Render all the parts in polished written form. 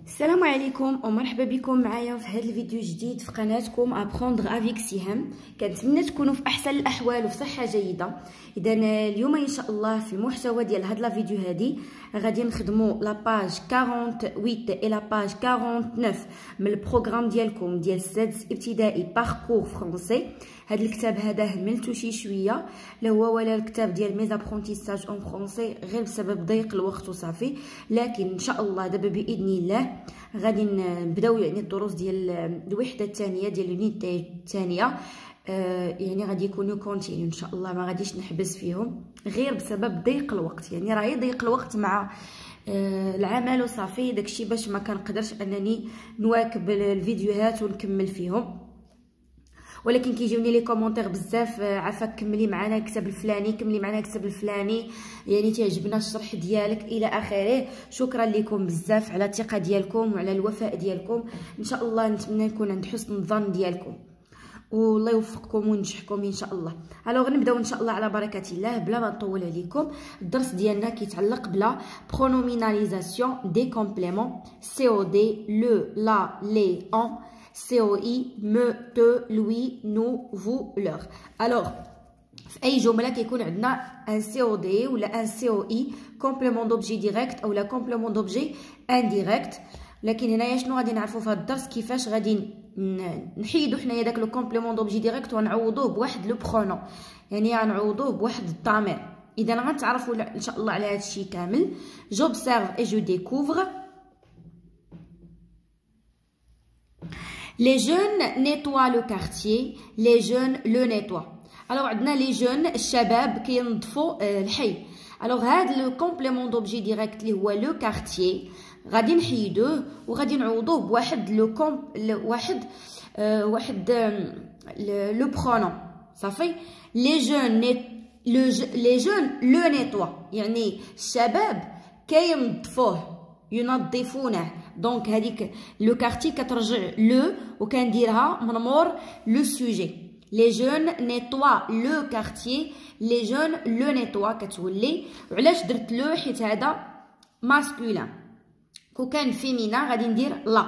السلام عليكم ومرحبا بكم معايا في هذا الفيديو الجديد في قناتكم ابروندر افيك سهام. كنتمنى تكونوا في احسن الاحوال وفي صحه جيده. اذا اليوم ان شاء الله في المحتوى ديال هاد لا فيديو هادي غادي نخدموا لا باج 48 اي لا باج 49 من البروغرام ديالكم ديال السادس ابتدائي باركور فرونسي. هاد الكتاب هذا هملتو شويه لا هو ولا الكتاب ديال ميز ابرونتيساج اون فرونسي غير بسبب ضيق الوقت وصافي، لكن ان شاء الله دابا باذن الله غادي نبداو يعني الدروس ديال الوحده الثانيه ديال اليونيتي الثانيه. يعني غادي يكونوا كونتينيو ان شاء الله، ما غاديش نحبس فيهم غير بسبب ضيق الوقت. يعني راهي ضيق الوقت مع العمل وصافي، داكشي باش ما كنقدرش انني نواكب الفيديوهات ونكمل فيهم. ولكن كيجيوني لي كومونتير بزاف، عافاك كملي معنا الكتاب الفلاني، كملي معنا الكتاب الفلاني، يعني تعجبنا الشرح ديالك الى اخره. شكرا لكم بزاف على الثقه ديالكم وعلى الوفاء ديالكم. ان شاء الله نتمنى نكون عند حسن الظن ديالكم والله يوفقكم وينجحكم ان شاء الله. الوغ نبداو ان شاء الله على بركه الله بلا ما نطول عليكم. الدرس ديالنا كيتعلق بلا برونوميناليزاسيون دي كومبليمون سي او دي لو لا لي اون COI, me, te, lui, nous, vous, leur. Alors, في أي جملة كيكون عندنا un COD ولا un COI complément d'objet direct أو لا complément d'objet indirect. لكن هنايا شنو غادي نعرفو في هذا الدرس؟ كيفاش غادي نحيدو حنايا داك لو complément d'objet direct ونعوضوه بواحد لو برونون، يعني غنعوضوه بواحد الضمير. إذا غنتعرفوا إن شاء الله على هذا الشيء كامل. J'observe et je découvre. Les jeunes nettoient le quartier, les jeunes le nettoient. Alors عندنا les jeunes الشباب كينظفوا الحي. alors هذا لو كومبليمون دوبجي ديريكت اللي هو لو كارتيي غادي نحيدوه وغادي نعوضوه بواحد لو برونون صافي. les jeunes le nettoient يعني الشباب كينظفوه ينظفونه. دونك هذيك لو كارتي كترجع لو وكنديرها من مور لو سوجي. لي جون نيتوا لو كارتيي، لي جون لو نيتوا كتولي. وعلاش درت لو؟ حيت هذا ماسكولين. كون كان فيمينا غادي ندير لا.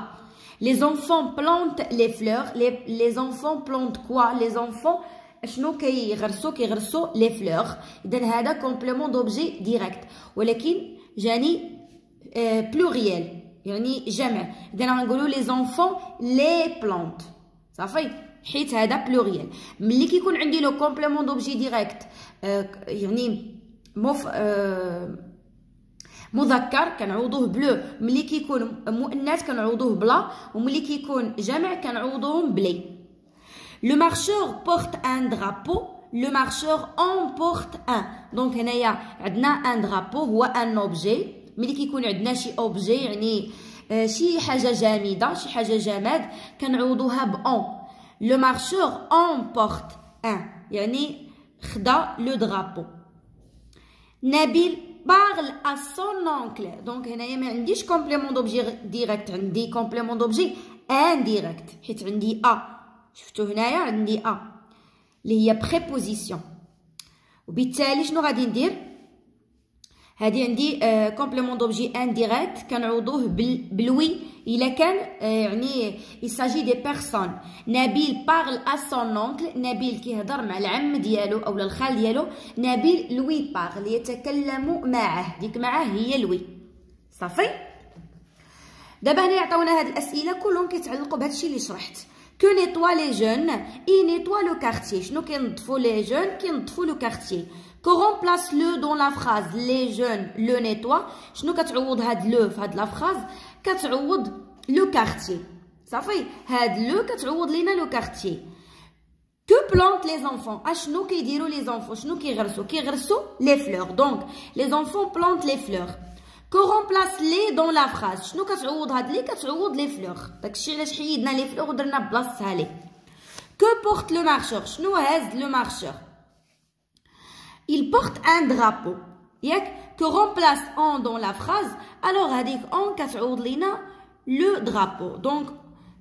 لي زونفون بلونت لي فلور. لي زونفون بلونت كوا؟ لي زونفون شنو كيغرسوا لي فلور. اذا هذا كومبليمون دوبجي ديريكت، ولكن جاني بلوريال يعني جمع. اذا غنقولوا لي زونفون لي بلونت صافي، حيت هذا بلوريال. ملي كيكون عندي لو كومبليمون دوبجي ديريكت يعني مذكر كنعوضوه بلو، ملي كيكون مؤنث كنعوضوه بلا، وملي كيكون جمع كنعوضوهم بلي. لو مارشور بورت ان درابو، لو مارشور امبورت ان. دونك هنايا عندنا ان درابو هو ان اوبجي. ملي كيكون عندنا شي اوبجي يعني شي حاجه جامده، شي حاجه جماد، كنعوضوها ب اون. لو مارشور امبورت ان يعني خدا لو درابو. نبيل بارل ا سون اونكل. دونك هنايا ما عنديش كومبليمون دوبجي ديريكت، عندي كومبليمون دوبجي انديريكت حيت عندي ا. شفتوا هنايا عندي ا اللي هي بريبوزيسيون، وبالتالي شنو غادي ندير؟ هادي عندي كومبليمون دوبجي انديريكت كنعوضوه بالوي الا كان يعني يساجي دي بيرسون. نبيل بارل ا سون اونكل، نبيل كيهضر مع العم ديالو او الخال ديالو. نبيل لوي بارل يتكلم معه، ديك معه هي لوي صافي. دابا هنا يعطيونا هاد الاسئله كلهم كيتعلقوا بهذا الشيء اللي شرحت. كو نيتوا لي جون اي نيتوا لو كارتيي. شنو كينظفوا لي جون؟ كينظفوا لو كارتيي. كو رومبلاس لو دون لا فراز لي جون لو نيتوا. شنو كتعوض هاد لو في هاد لا فراز؟ كتعوض لو كارتيي صافي. هاد لو كتعوض لينا لو كارتيي. كو بلونت لي زونفون. اشنو كيديروا لي زونفون؟ شنو كيغرسوا؟ كيغرسوا لي فلور. دونك لي زونفون بلونت لي فلور. كو رومبلاس لي دون لا فراز. شنو كتعوض هاد لي؟ كتعوض لي فلور. داكشي علاش حيدنا لي فلور ودرنا بلاصتها لي. كو بورت لو مارشور. شنو هاز لو مارشور؟ il porte un drapeau. ياك que remplace en dans la phrase. alors هذيك en كتعوض لينا le drapeau. donc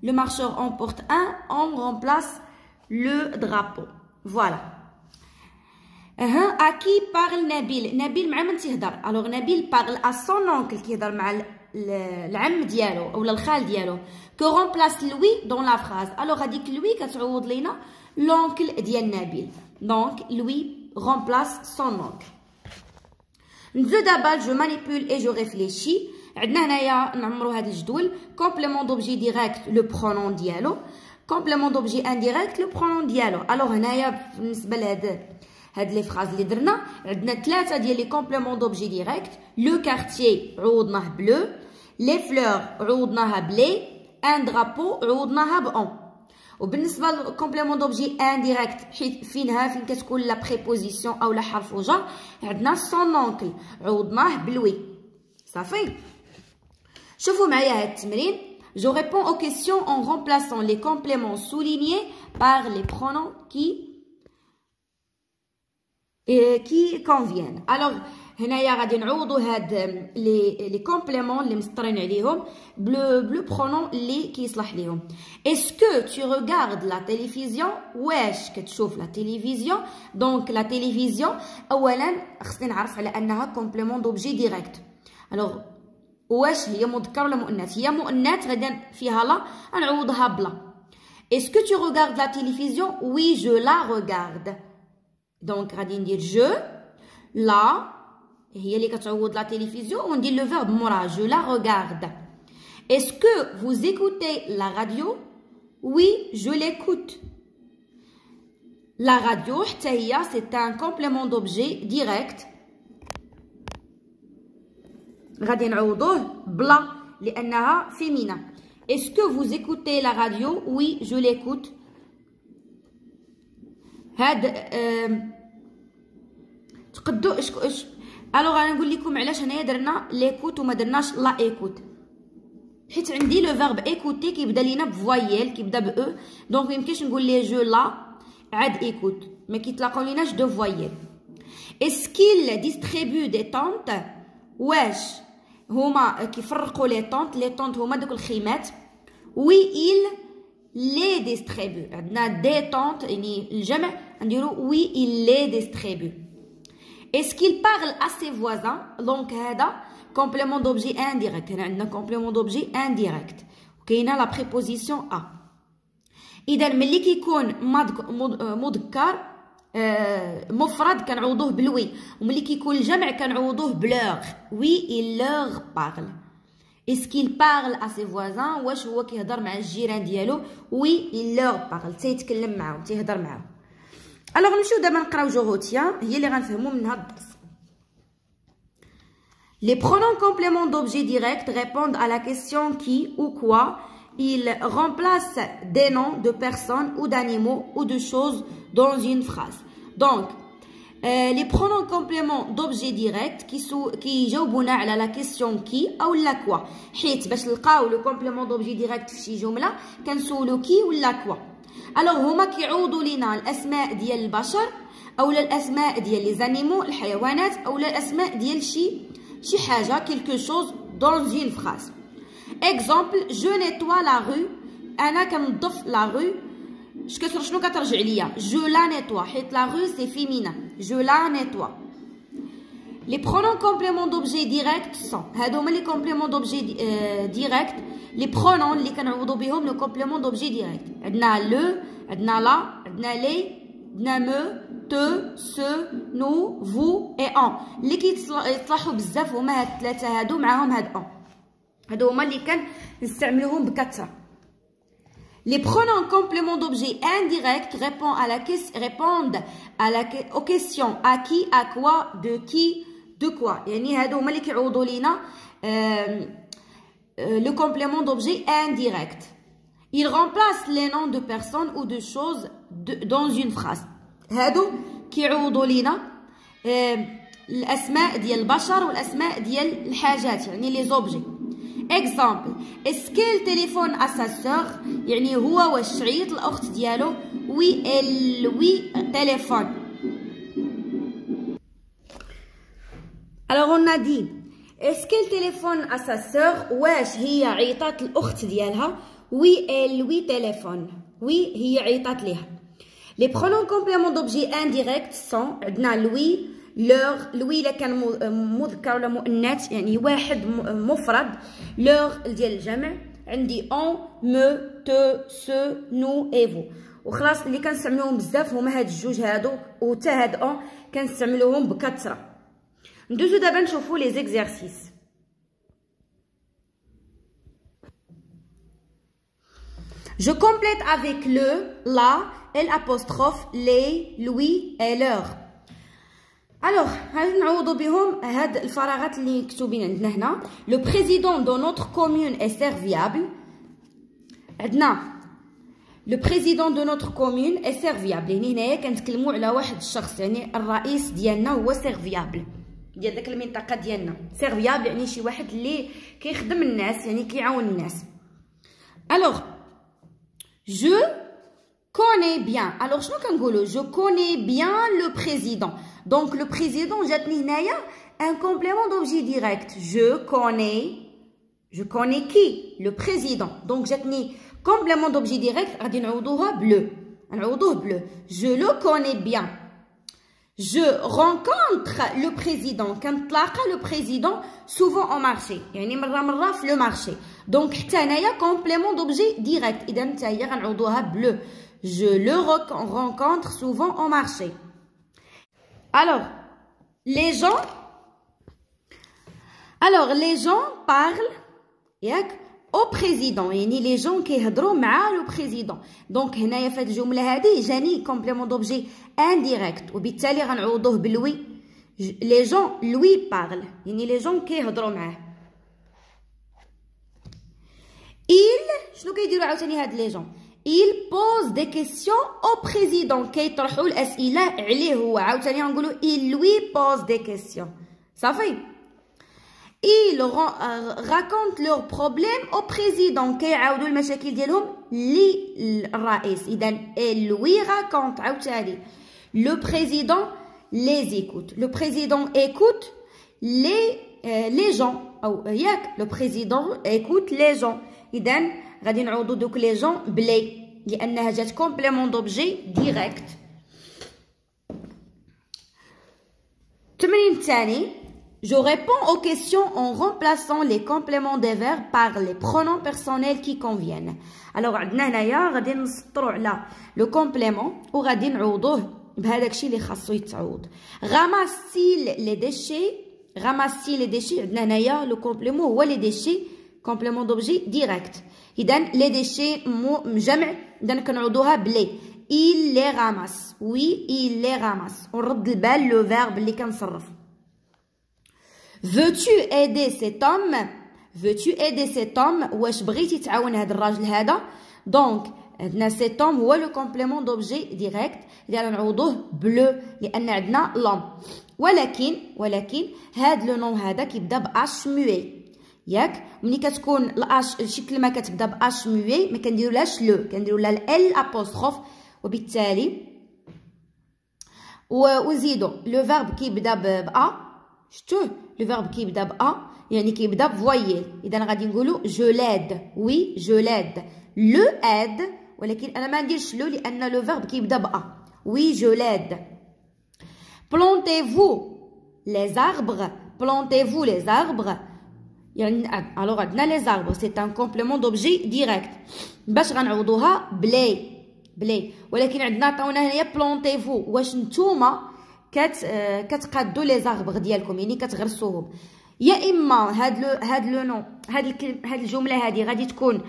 le marcheur en porte un, on remplace le drapeau. voilà. à qui parle Nabil? Nabil مع من تيهضر؟ alors Nabil parle à son oncle كيهضر مع العم ديالو اولا الخال ديالو. كو remplace لوي دون لا فراز. الوغ هذيك لوي كتعوض لينا لونكل ديال نبيل. دونك لوي remplace son oncle. ندوزو دابا جو مانيبول اي جو ريفليشي. عندنا هنايا نعمرو هاد الجدول. كومبليمون دوبجي ديريكت لو برونون ديالو، كومبليمون دوبجي انديريكت لو برونون ديالو. الوغ هنايا بالنسبه هاد لي فراز اللي درنا عندنا 3 ديال لي كومبليمون دوبجي ديريكت. لو كارتيي عوضناه بلو، لي فلور عوضناها بلي، ان درابو عوضناها بأون. وبالنسبه للكومبليمون دوبجي انديريكت حيت فين كتكون لا بريبوزيسيون او لا حرف جر عندنا سون اونكل عوضناه بلوي. صافي. شوفوا معايا هاد التمرين. Je réponds aux questions en remplaçant les compléments soulignés par les pronoms qui conviennent. Alors هنايا غادي نعوضوا هاد لي كومبليمون اللي مسطرين عليهم بلو برونون اللي كيصلح ليهم. اسكو tu regardes la télévision؟ واش كتشوف لا تيليفزيون؟ دونك لا تيليفزيون اولا خصني نعرف على انها كومبليمون دوبجي ديريكت. الوغ واش هي مذكر ولا مؤنث؟ هي مؤنث غادي فيها لا نعوضها بلا. اسكو tu regardes la télévision؟ oui je la regarde. دونك غادي ندير جو لا هي اللي كتعوض لا تيليفزيون وندير لو فيرب مورا جو لا ريغارد. اسكو vous écoutez la radio؟ oui je l'écoute. la radio حتى هي c'est un complément d'objet direct غادي نعوضوه بلا لانها فيمينا. اسكو vous écoutez la radio؟ oui je l'écoute. هاد تقدو الوغ انا نقول لكم علاش هنايا درنا ليكوت وما درناش لا ايكوت. حيت عندي لو فيرب ايكوتي كيبدا لينا بفوايل كيبدا ب او. دونك ميمكنش نقول لي جو لا عاد ايكوت ما كيتلاقاو ليناش دو فوايل. اسكيل ديستريبيو دي طونط؟ واش هما كيفرقوا لي طونط هما دوك الخيمات. وي إل لي ديستريبيو. عندنا دي طونط يعني الجمع نديرو وي إل لي ديستريبيو. Est-ce qu'il parle à ses voisins؟ donc هذا complément d'objet indirect. هنا عندنا complément d'objet indirect وكاينه لا préposition a. اذا ملي كيكون مذكر مفرد كنعوضوه بلوي، وملي كيكون الجمع كنعوضوه بلوغ. oui il leur parle. est-ce qu'il parle à ses voisins؟ واش هو كيهضر مع الجيران ديالو؟ oui il leur parle تيتكلم معاهم تيهضر معاهم. الوغ نمشيو دابا نقراو جوغوتيا هي اللي غنفهمو منها الدرس. Les pronoms compléments d'objet direct répondent à la question qui ou quoi. Ils remplacent des noms de personnes ou d'animaux ou de choses dans une phrase. Donc les pronoms compléments d'objet direct qui يجاوبونا على la question qui او لا quoi. حيت باش نلقاو لو complément d'objet direct في شي جمله كنسولو qui ولا quoi. الوغ هما كيعوضوا لينا الاسماء ديال البشر اولا الاسماء ديال لي زانيمو الحيوانات اولا الاسماء ديال شي حاجه كيلكو شوز دون اون فراز. اكزامبل جو نيتوا لا رو. انا كنظف لا رو. شنو كترجع ليا؟ جو لا نيتوا حيت لا رو سي فيمينا جو لا نيتوا. لي برونون كومبليمون دوبجي ديريكت سون هادو هما لي كومبليمون دوبجي ديريكت لي برونون اللي كنعوضو بهم لو كومبليمون دوبجي ديريكت. عندنا لو عندنا لا عندنا لي عندنا مو تو سو نو فو اي اون اللي كيتصلحوا بزاف هما هاد الثلاثه هادو معاهم هاد اون. هادو هما اللي كنستعملوهم بكثره. Les pronoms compléments d'objet indirect répondent aux questions à qui, à quoi, de qui, de quoi. يعني هادو هما اللي كيعوضوا لينا le complément d'objet indirect. Il remplace les noms de personnes ou de choses dans une phrase. هادو كيعوضوا لينا الاسماء ديال البشر والاسماء ديال الحاجات يعني لي زوبجي. اكزامبل est-ce qu'elle téléphone à sa sœur؟ يعني هو واش عيط الاخت ديالو؟ oui elle lui téléphone. alors on a dit est-ce qu'elle téléphone à sa sœur؟ واش هي عيطات الاخت ديالها؟ oui elle lui téléphone. oui هي عيطات ليها. Les pronoms compléments d'objet indirect sont عندنا lui leur لوي الا كان مذكر ولا مؤنث يعني واحد مفرد leur ديال الجمع عندي on me te ce nous et vous وخلاص اللي كنستعملوهم بزاف هما هاد الجوج هادو وتا هاد on كنستعملوهم بكثره. ندوزو دابا نشوفو لي زيكزارسيس. Je complète avec le, la, et l'apostrophe, les, lui et leur. Alors, غادي نعوضو بهم هاد الفراغات اللي مكتوبين عندنا هنا. Le président de notre commune est serviable. عندنا le président de notre commune est serviable. يعني هنايا كنتكلموا على واحد الشخص يعني الرئيس ديالنا هو serviable ديال داك المنطقه ديالنا. serviable يعني شي واحد اللي كيخدم الناس يعني كيعاون الناس. Alors je connais bien. Alors شنو كنقولوا je connais bien le président. Donc le président جاتني هنايا un complément d'objet direct. Je connais qui? Le président. Donc جاتني complément d'objet direct غادي نعوضوها bleu. نعوضوه bleu. Je le connais bien. Je rencontre le président. كنتلاقى le président souvent au marché. يعني مرة في le marché. Donc حتى هنايا complément d'objet direct. إذا حتى هي غنعوضوها bleu. Je le rencontre souvent au marché. Alors les gens parlent ياك au président. يعني les gens كيهضروا مع le président. Donc هنايا في هاد الجملة هادي جاني complément d'objet indirect وبالتالي غنعوضوه بلوي. les gens lui parlent يعني les gens كيهضروا معاه. شنو كيديروا عاوتاني هاد les gens؟ il pose des questions au président. كيطرحوا الأسئلة عليه هو. عاوتاني غنقولوا il lui pose des questions. صافي. ils racontent leurs problèmes au président. كيعاودوا المشاكل ديالهم للرئيس. إذا il lui raconte عاوتاني. le président les écoute. le président écoute les gens. أو ياك le président écoute les gens. إذا غادي نعوضو دوك لي جون بلي لانها جات كومبليمون دوبجي ديريكت. التمرين الثاني je réponds aux questions en remplaçant les compléments des verbes par les pronoms personnels qui conviennent. alors عندنا هنايا غادي نسطروا على لو كومبليمون وغادي نعوضوه بهذاك الشيء اللي خاصو يتعوض. ramasser les déchets عندنا هنايا لو كومبليمون هو لي ديشي complément d'objet direct. إذا les déchets جمع إذا كنعوضوها بلي. il les ramasse. oui il les ramasse. ونرد البال لو فيرب اللي كنصرف. veux-tu aider cet homme واش بغيتي تعاون هذا الراجل هذا. دونك عندنا cet homme هو لو complément d'objet direct. إذا نعوضوه بلو لأن عندنا l'homme. ولكن هاد لو نون هذا كيبدا باش موي ياك. ملي كتكون الاش شي كلمه كتبدا باش موي ما كنديرولهاش لو كنديروا لها ال ابوستروف وبالتالي ونزيدو لو فيرب كيبدا با. شفتوه لو فيرب كيبدا با يعني كيبدا بفويل. اذا غادي نقولوا جو لاد. وي جو لاد لو اد ولكن انا ما نديرش لو لان لو فيرب كيبدا با. وي جو لاد. plantez-vous les arbres. يعني alors عندنا les arbres c'est un complément d'objet direct. باش غنعوضوها بلاي ولكن عندنا عطاونا هنايا plantez-vous. واش نتوما كتقادوا les arbres ديالكم يعني كتغرسوهم. يا اما هاد لو نو هاد الجمله هادي غادي تكون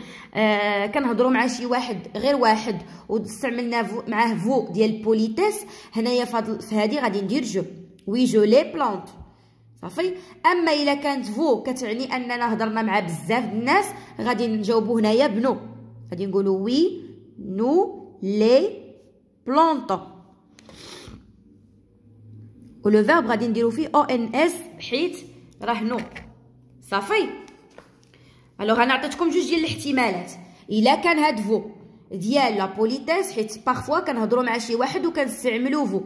كنهضروا مع شي واحد غير واحد واستعملنا معاه فو ديال بوليتيس. هنايا في هادي غادي ندير جو. وي جو لي بلانت. صافي. اما الا كانت فو كتعني اننا هضرنا مع بزاف الناس غادي نجاوبوا هنايا بنو. غادي نقولوا وي نو لي بلانط. ولو فيرب غادي نديرو فيه او ان اس حيت راه نو. صافي. الوغ انا عطيتكم جوج ديال الاحتمالات. الا كان هاد فو ديال لا بوليتيس حيت بارفوا كنهضروا مع شي واحد وكنستعملوا فو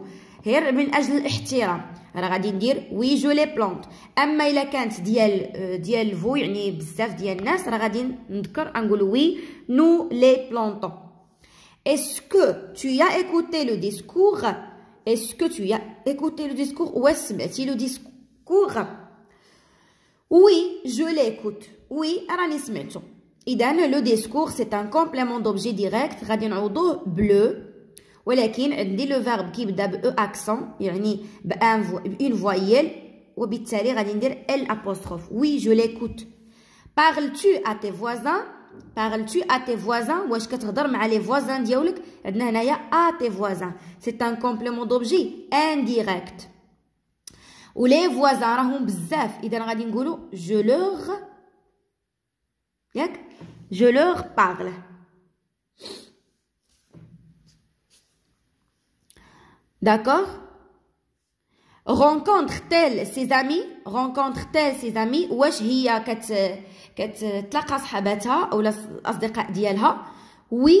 غير من اجل الاحترام راه غادي ندير وي جو لي بلانت. اما الا كانت ديال فو يعني بزاف ديال الناس راه غادي نذكر نقول وي نو لي بلانطون. Est-ce que tu as écouté le discours est-ce que tu as écouté le discours ou سمعتي le discours oui je l'écoute oui راني سمعته إذا le discours c'est un complément d'objet direct غادي نعوضوه bleu ولكن عندي le verbe كيبدا ب e accent يعني une voyelle وبالتالي غادي ندير l apostrophe oui je l'écoute. Parles-tu à tes voisins? Parles-tu à tes voisins? واش كتهضر مع les voisins ديالك؟ عندنا هنايا à tes voisins. C'est un complément d'objet indirect. و les voisins راهم بزاف إذا غادي نقولوا je leur ياك je leur parle. D'accord? Rencontre-t-elle ses amis? Rencontre-t-elle ses amis? واش هي كتلاقى صحاباتها أو الأصدقاء ديالها؟ Oui,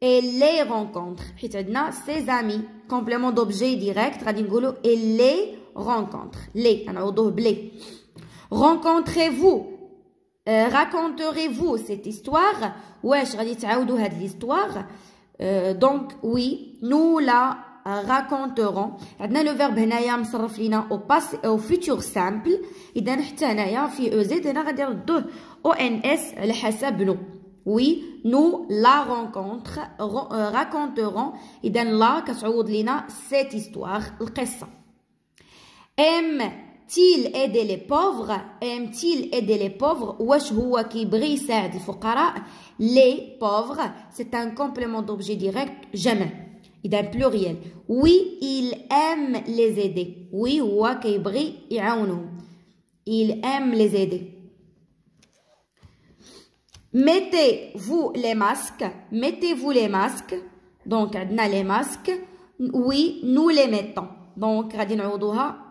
elle les rencontre. حيت عندنا ses amis. Complément d'objet direct غادي نقولوا elle les rencontre. Les غنعوضوه بلي. Rencontrez-vous? Raconterez-vous cette histoire? واش غادي تعاودوا هاد l'histoire? Donc oui, nous la raconterons. عندنا لو فيرب هنايا مصرف لينا au futur simple. اذا حتى هنايا في او زد هنا غادي نردوه او ان اس على حسب نو. oui nous la rencontre raconterons. اذا لا كتعوض لينا cette histoire القصه. aime-t-il aider les pauvres? aime-t-il aider les pauvres? واش هو كيبغي يساعد الفقراء؟ les pauvres c'est un complément d'objet direct جمع إذا pluriel. oui il aime les aider. oui هو كيبغي يعاونهم. il aime les aider. mettez-vous les masques? mettez-vous les masques. donc عندنا les masques. oui nous les mettons. donc غادي نعوضوها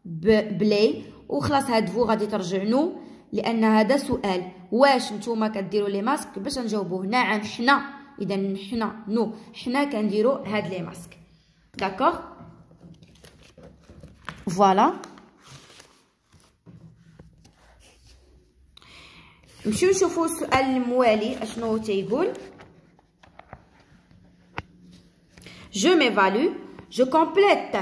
بلي وخلاص هاد فو غادي ترجع نو لأن هذا سؤال. واش نتوما كديروا لي ماسك؟ باش نجاوبوه نعم حنا. إذا حنا نو حنا كنديروا هاد لي ماسك. داكوغ فوالا. نمشيو نشوفو السؤال الموالي اشنو تيقول. je m'évalue. je complète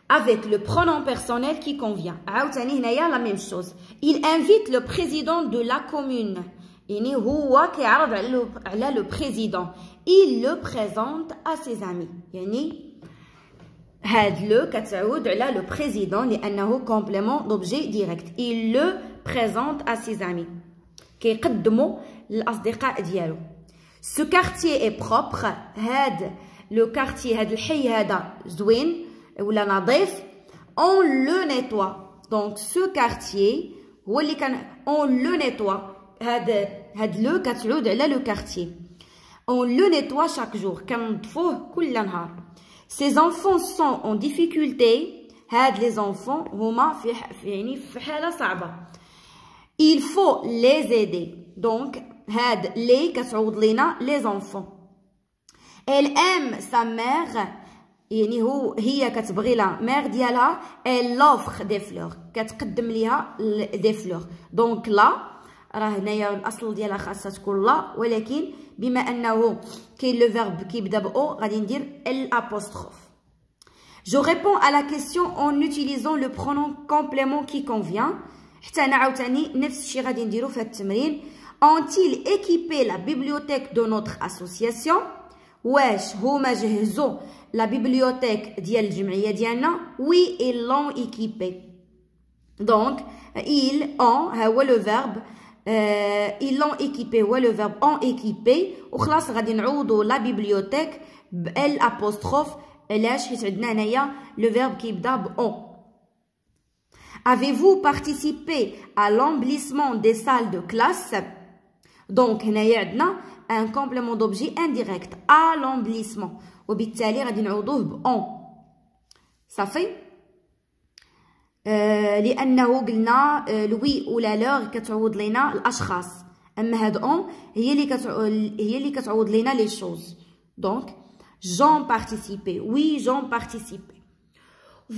avec le pronom personnel qui convient. عاوتاني هنايا la même chose. il invite le président de la commune. يعني هو كيعرض على le président. il le présente à ses amis. يعني هاد لو كتعود على le président لأنه complément d'objet direct. il le présente à ses amis. كيقدمو للأصدقاء ديالو. ce quartier est propre. هاد le quartier هاد الحي هذا زوين ولا نظيف. on le nettoie. donc ce quartier هو اللي كان on le nettoie. هاد لو كتعود على لو كارتيer. on le nettoie chaque jour. كنظفوه كل نهار. ces enfants sont en difficulté. هاد les enfants هما في حالة صعبة. il faut les aider. donc هاد les كتعوض لينا les enfants. elle aime sa mère. يعني هي كتبغي لا مير ديالها. elle offre des fleurs. كتقدم ليها des fleurs. donc لا راه هنايا الاصل ديالها خاصها تكون لا ولكن بما انه كاين لو فيرب كيبدا ب او غادي ندير الابوستروف. je réponds à la question en utilisant le pronom complément qui convient. حتى انا عاوتاني نفس الشيء غادي نديرو في هذا التمرين. ont-ils équipé la bibliothèque de notre association? واش هما جهزوا لا بيبليوتيك ديال الجمعيه ديالنا؟ oui ils l'ont équipé. donc ils ont ها هو لو فيرب ils l'ont équipé هو لو فيرب ont équipé وخلاص غادي نعوضوا لا بيبليوتيك بال apostrophe. علاش؟ حيت عندنا هنايا لو فيرب كيبدا ب on. avez-vous participé à l'emplissement des salles de classe? donc هنايا عندنا un complément d'objet indirect à l'emplissement وبالتالي غادي نعوضوه ب on. صافي. لانه قلنا الوي ولا لوغ كتعوض لينا الاشخاص. اما هاد اون هي اللي كتعوض لينا لي شوز. دونك j'en participé. oui j'en participé.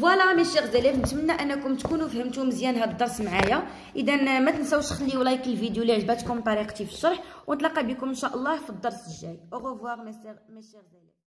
فوالا مي شيغ زاليف نتمنى انكم تكونوا فهمتوا مزيان هاد الدرس معايا. اذا ما تنساوش تخليو لايك الفيديو اللي عجبتكم طريقتي في الشرح ونتلاقى بكم ان شاء الله في الدرس الجاي. au revoir مي شيغ زاليف.